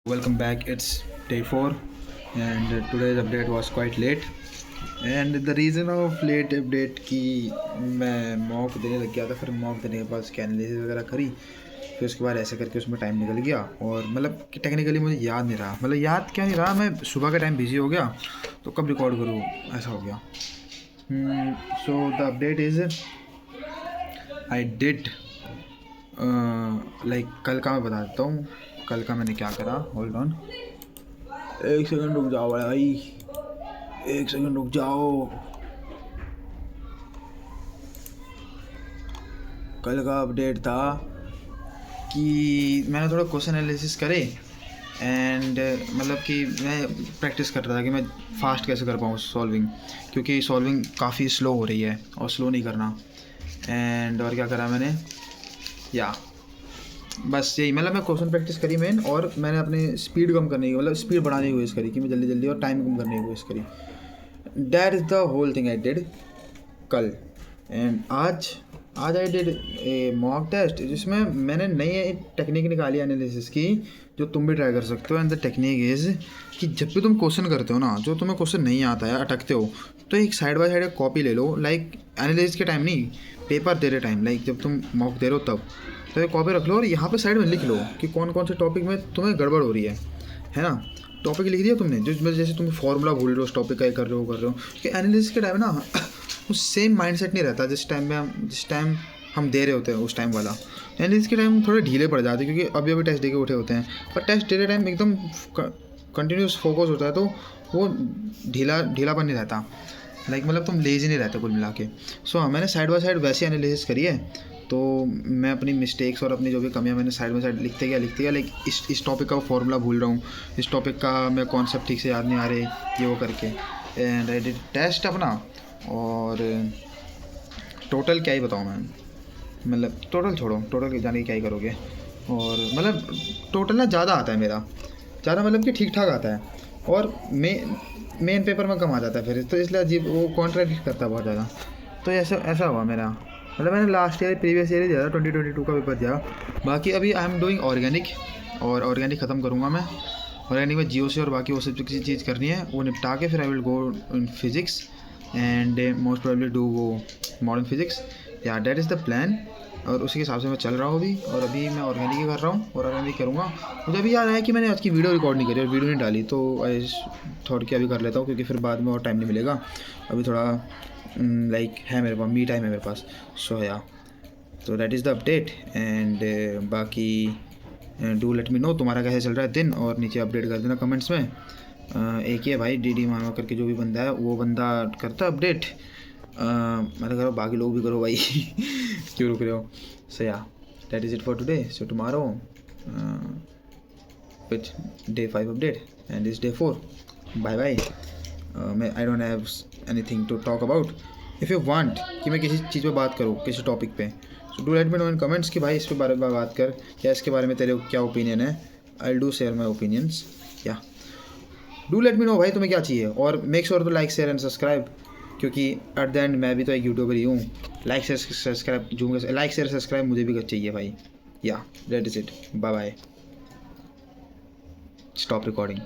Welcome back. It's day 4 and today's update was quite late. And the reason of late update कि मैं mock देने लग गया था, फिर मॉक देने के बाद उसकी एनालिसिस वगैरह करी, फिर उसके बाद ऐसे करके उसमें टाइम निकल गया। और मतलब कि टेक्निकली मुझे याद नहीं रहा, मतलब याद क्या नहीं रहा, मैं सुबह का टाइम बिजी हो गया तो कब रिकॉर्ड करूँ, ऐसा हो गया। So the update is I did like कल का मैं बता देता हूँ। कल का मैंने क्या करा, होल्ड ऑन, एक सेकंड रुक जाओ भाई, एक सेकंड रुक जाओ। कल का अपडेट था कि मैंने थोड़ा क्वेश्चन एनालिसिस करे एंड मतलब कि मैं प्रैक्टिस कर रहा था कि मैं फास्ट कैसे कर पाऊँ सॉल्विंग, क्योंकि सॉल्विंग काफ़ी स्लो हो रही है और स्लो नहीं करना। एंड और क्या करा मैंने, या बस यही, मतलब मैं क्वेश्चन प्रैक्टिस करी मैन, और मैंने अपने स्पीड कम करने की, मतलब स्पीड बढ़ाने की कोशिश करी कि मैं जल्दी जल्दी, और टाइम कम करने की कोशिश करी। That is the whole thing I did कल। एंड आज I did a mock test जिसमें मैंने नई टेक्निक निकाली एनालिसिस की, जो तुम भी ट्राई कर सकते हो। एंड द टेक्निक इज़ कि जब भी तुम क्वेश्चन करते हो ना, जो तुम्हें क्वेश्चन नहीं आता है, अटकते हो, तो एक साइड बाय साइड एक कॉपी ले लो, लाइक एनालिसिस के टाइम नहीं, पेपर दे रहे टाइम, लाइक जब तुम मॉक दे रहे हो तब, तो एक कॉपी रख लो और यहाँ पे साइड में लिख लो कि कौन कौन से टॉपिक में तुम्हें गड़बड़ हो रही है ना। टॉपिक लिख दिया तुमने, जो जैसे तुम फॉर्मूला भूल रहे हो उस टॉपिक का, कर रहे हो कि एनालिसिस के टाइम ना उस सेम माइंडसेट नहीं रहता जिस टाइम हम दे रहे होते हैं उस टाइम वाला। एनालिसिस के टाइम थोड़े ढीले पड़ जाते हैं, क्योंकि अभी टेस्ट दे के उठे होते हैं, पर टेस्ट दे रहे टाइम एकदम कंटिन्यूस फोकस होता है, तो वो ढीलापन नहीं रहता, लाइक मतलब तुम लेजी नहीं रहते कुल मिला के। सो मैंने साइड बाय साइड वैसी एनालिसिस करी है, तो मैं अपनी मिस्टेक्स और अपनी जो भी कमियां मैंने साइड बाय साइड लिखते गया, लाइक इस टॉपिक का फॉर्मूला भूल रहा हूँ, इस टॉपिक का मैं कॉन्सेप्ट ठीक से याद नहीं आ रहे, ये वो करके। एंड आई डिड टेस्ट अपना, और टोटल क्या ही बताऊँ मैं, मतलब टोटल छोड़ो, टोटल जाने की क्या ही करोगे। और मतलब टोटल ना ज़्यादा आता है मेरा, ज़्यादा मतलब कि ठीक ठाक आता है, और मेन पेपर में कम आ जाता है फिर, तो इसलिए अजीब वो कॉन्ट्रैक्ट करता है बहुत ज़्यादा। तो ऐसा हुआ मेरा, मतलब मैंने लास्ट ईयर प्रीवियस ईयर ही दिया था, 2022 का पेपर दिया। बाकी अभी आई एम डूइंग ऑर्गेनिक, और ऑर्गेनिक ख़त्म करूँगा मैं। ऑर्गेनिक में जीओसी और बाकी वो सब किसी चीज़ करनी है, वो निपटा के फिर I will go in physics and most probably do वो मॉडर्न फिज़िक्स, या दैट इज़ द प्लान। और उसी के हिसाब से मैं चल रहा हूँ अभी, और अभी मैं ऑर्गेनिक ही कर रहा हूँ और ऑर्गेनिक करूँगा। मुझे अभी याद आया कि मैंने आज की वीडियो रिकॉर्ड नहीं करी और वीडियो नहीं डाली, तो आई थॉट कि अभी कर लेता हूँ, क्योंकि फिर बाद में और टाइम नहीं मिलेगा। अभी थोड़ा लाइक है मेरे पास, मी टाइम है मेरे पास, सो या, तो that is the update. And बाकी डू लेट मी नो तुम्हारा कैसे चल रहा है दिन, और नीचे अपडेट कर देना कमेंट्स में। एक ही है भाई, डी मामा करके जो भी बंदा है, वो बंदा करता है अपडेट, मतलब करो, बाकी लोग भी करो भाई क्यों रुक रहे हो। So ya, that is it for today. So tomorrow with day 5 update and this day 4। Bye bye. I don't have anything to talk about. If you want कि मैं किसी चीज़ पे बात करूँ, किसी टॉपिक पे, so do let me no in comments कि भाई इस पे बारे में बात कर, या इसके बारे में तेरे क्या ओपिनियन है। I do share my opinions, yeah do let me know भाई तुम्हें क्या चाहिए। और make sure to like share and subscribe, क्योंकि एट द एंड मैं भी तो एक यूट्यूबर ही हूँ। लाइक शेयर सब्सक्राइब जूँगा, लाइक शेयर सब्सक्राइब मुझे भी चाहिए भाई। Yeah that is it, bye bye, stop recording.